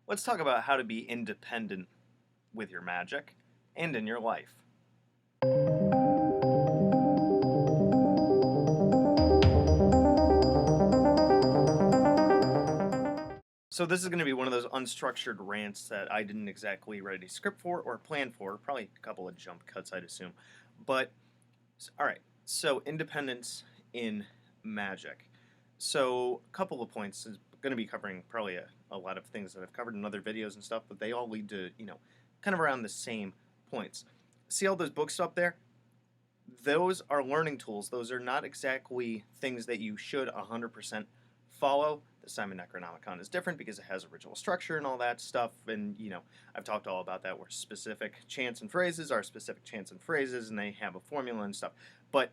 Let's talk about how to be independent with your magic and in your life. So this is going to be one of those unstructured rants that I didn't exactly write a script for or plan for. Probably a couple of jump cuts, I'd assume. But all right, so independence in magic. So a couple of points is going to be covering probably a lot of things that I've covered in other videos and stuff, but they all lead to kind of around the same points. See all those books up there? Those are learning tools. Those are not exactly things that you should 100% follow. The Simon Necronomicon is different because it has a ritual structure and all that stuff. And, I've talked all about that where specific chants and phrases are specific chants and phrases and they have a formula and stuff. But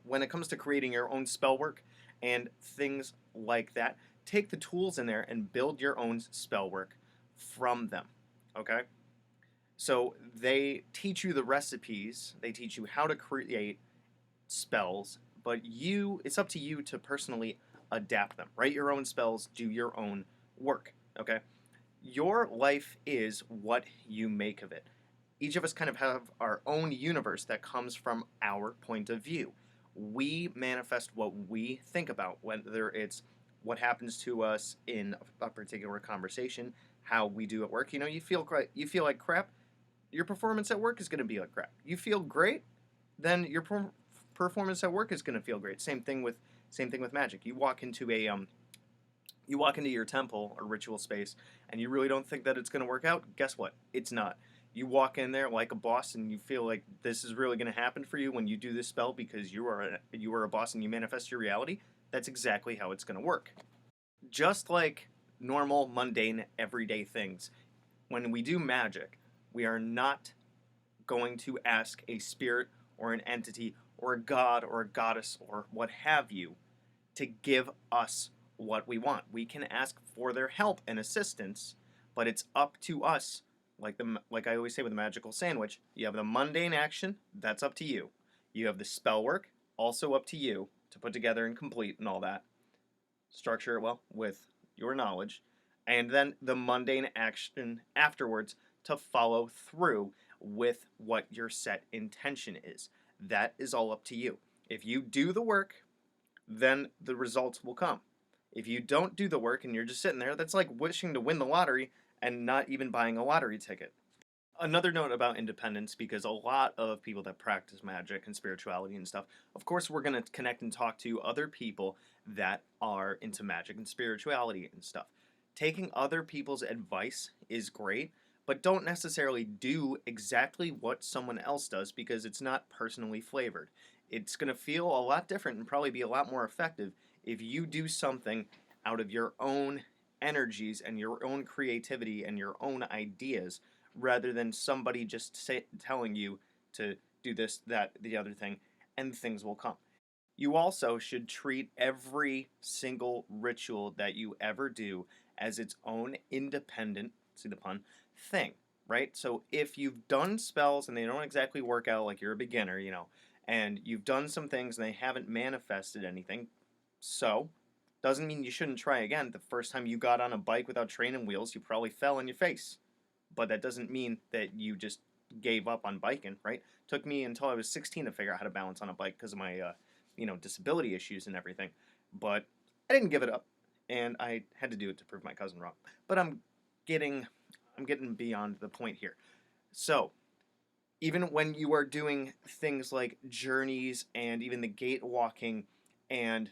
when it comes to creating your own spell work and things like that, take the tools in there and build your own spell work from them. Okay? So they teach you the recipes, they teach you how to create spells, but it's up to you to personally adapt them. Write your own spells, do your own work, okay? Your life is what you make of it. Each of us kind of have our own universe that comes from our point of view. We manifest what we think about, whether it's what happens to us in a particular conversation, how we do at work. You feel like crap, your performance at work is going to be like crap. You feel great, then your performance at work is going to feel great. Same thing with magic. You walk into your temple or ritual space, and you really don't think that it's going to work out. Guess what? It's not. You walk in there like a boss, and you feel like this is really going to happen for you when you do this spell because you are a boss and you manifest your reality. That's exactly how it's going to work. Just like normal, mundane, everyday things, when we do magic, we are not going to ask a spirit or an entity or a god or a goddess or what have you to give us what we want. We can ask for their help and assistance, but it's up to us. Like I always say with the magical sandwich, you have the mundane action, that's up to you. You have the spell work, also up to you to put together and complete and all that. Structure it well with your knowledge. And then the mundane action afterwards to follow through with what your set intention is. That is all up to you. If you do the work, then the results will come. If you don't do the work and you're just sitting there, that's like wishing to win the lottery and not even buying a lottery ticket. Another note about independence, because a lot of people that practice magic and spirituality and stuff, of course we're going to connect and talk to other people that are into magic and spirituality and stuff. Taking other people's advice is great, but don't necessarily do exactly what someone else does because it's not personally flavored. It's going to feel a lot different and probably be a lot more effective if you do something out of your own energies and your own creativity and your own ideas rather than somebody just telling you to do this, that, the other thing, and things will come. You also should treat every single ritual that you ever do as its own independent, see the pun, thing, right? So if you've done spells and they don't exactly work out, like you're a beginner, and you've done some things and they haven't manifested anything, so doesn't mean you shouldn't try again. The first time you got on a bike without training wheels, you probably fell on your face. But that doesn't mean that you just gave up on biking, right? Took me until I was 16 to figure out how to balance on a bike because of my, disability issues and everything. But I didn't give it up, and I had to do it to prove my cousin wrong. But I'm getting beyond the point here. So, even when you are doing things like journeys and even the gate walking and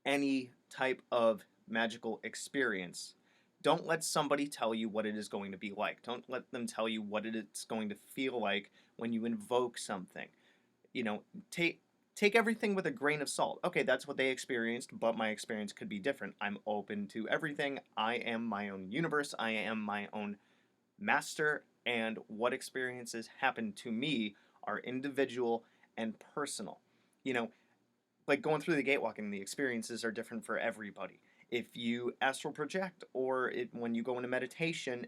any type of magical experience, don't let somebody tell you what it is going to be like. Don't let them tell you what it's going to feel like when you invoke something. Take everything with a grain of salt. Okay, that's what they experienced, but my experience could be different. I'm open to everything. I am my own universe. I am my own master, and what experiences happen to me are individual and personal. Like going through the gatewalking, the experiences are different for everybody. If you astral project or when you go into meditation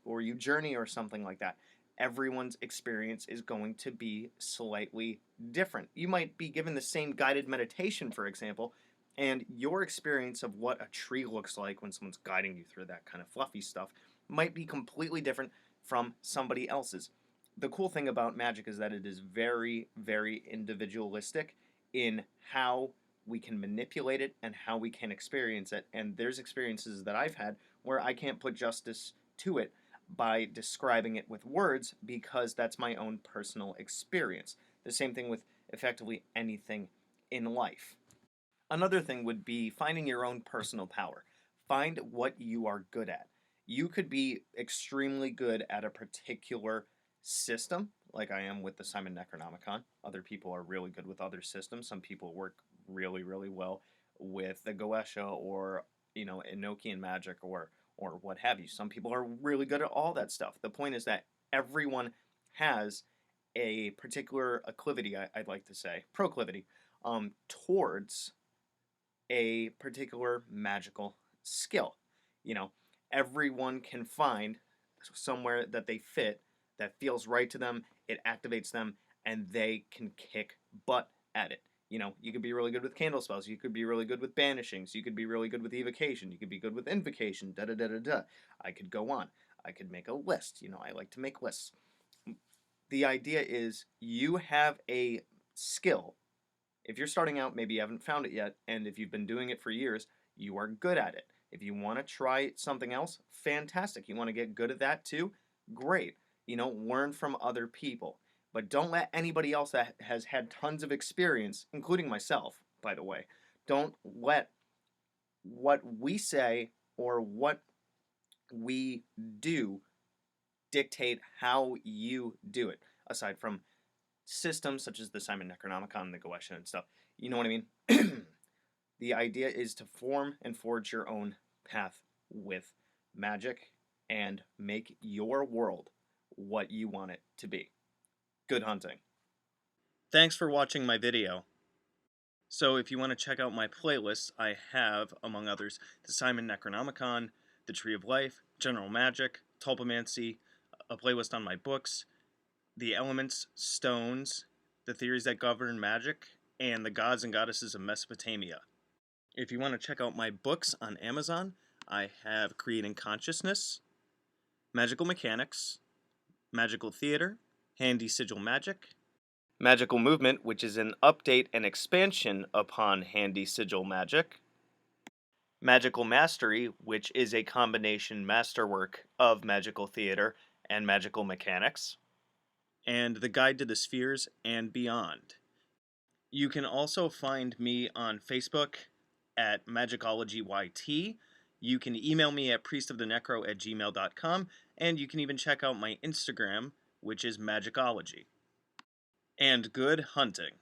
or you journey or something like that, everyone's experience is going to be slightly different. You might be given the same guided meditation, for example, And your experience of what a tree looks like when someone's guiding you through that kind of fluffy stuff might be completely different from somebody else's. The cool thing about magic is that it is very, very individualistic in how we can manipulate it and how we can experience it. And there's experiences that I've had where I can't put justice to it by describing it with words because that's my own personal experience. The same thing with effectively anything in life. Another thing would be finding your own personal power. Find what you are good at. You could be extremely good at a particular system, like I am with the Simon Necronomicon. Other people are really good with other systems. Some people work really, really well with the Goetia or Enochian magic or what have you. Some people are really good at all that stuff. The point is that everyone has a particular acclivity, I'd like to say, proclivity, towards a particular magical skill. You know, everyone can find somewhere that they fit that feels right to them, it activates them, and they can kick butt at it. You could be really good with candle spells, you could be really good with banishings, you could be really good with evocation, you could be good with invocation, da da da da da. I could go on. I could make a list. I like to make lists. The idea is you have a skill. If you're starting out, maybe you haven't found it yet, and if you've been doing it for years, you are good at it. If you want to try something else, fantastic. You want to get good at that too? Great. Learn from other people. But don't let anybody else that has had tons of experience, including myself, by the way, don't let what we say or what we do dictate how you do it, aside from systems such as the Simon Necronomicon and the Goetia and stuff. You know what I mean? The idea is to form and forge your own path with magic and make your world what you want it to be. Good hunting. Thanks for watching my video. So if you want to check out my playlists, I have, among others, the Simon Necronomicon, the Tree of Life, General Magic, Tulpamancy, a playlist on my books, the elements, stones, the theories that govern magic, and the gods and goddesses of Mesopotamia. If you want to check out my books on Amazon, I have Creating Consciousness, Magical Mechanics, Magical Theater, Handy Sigil Magic, Magical Movement, which is an update and expansion upon Handy Sigil Magic, Magical Mastery, which is a combination masterwork of Magical Theater and Magical Mechanics, and The Guide to the Spheres and Beyond. You can also find me on Facebook at Magickology YT. You can email me at priestofthenecro@gmail.com, and you can even check out my Instagram, which is Magickology. And good hunting.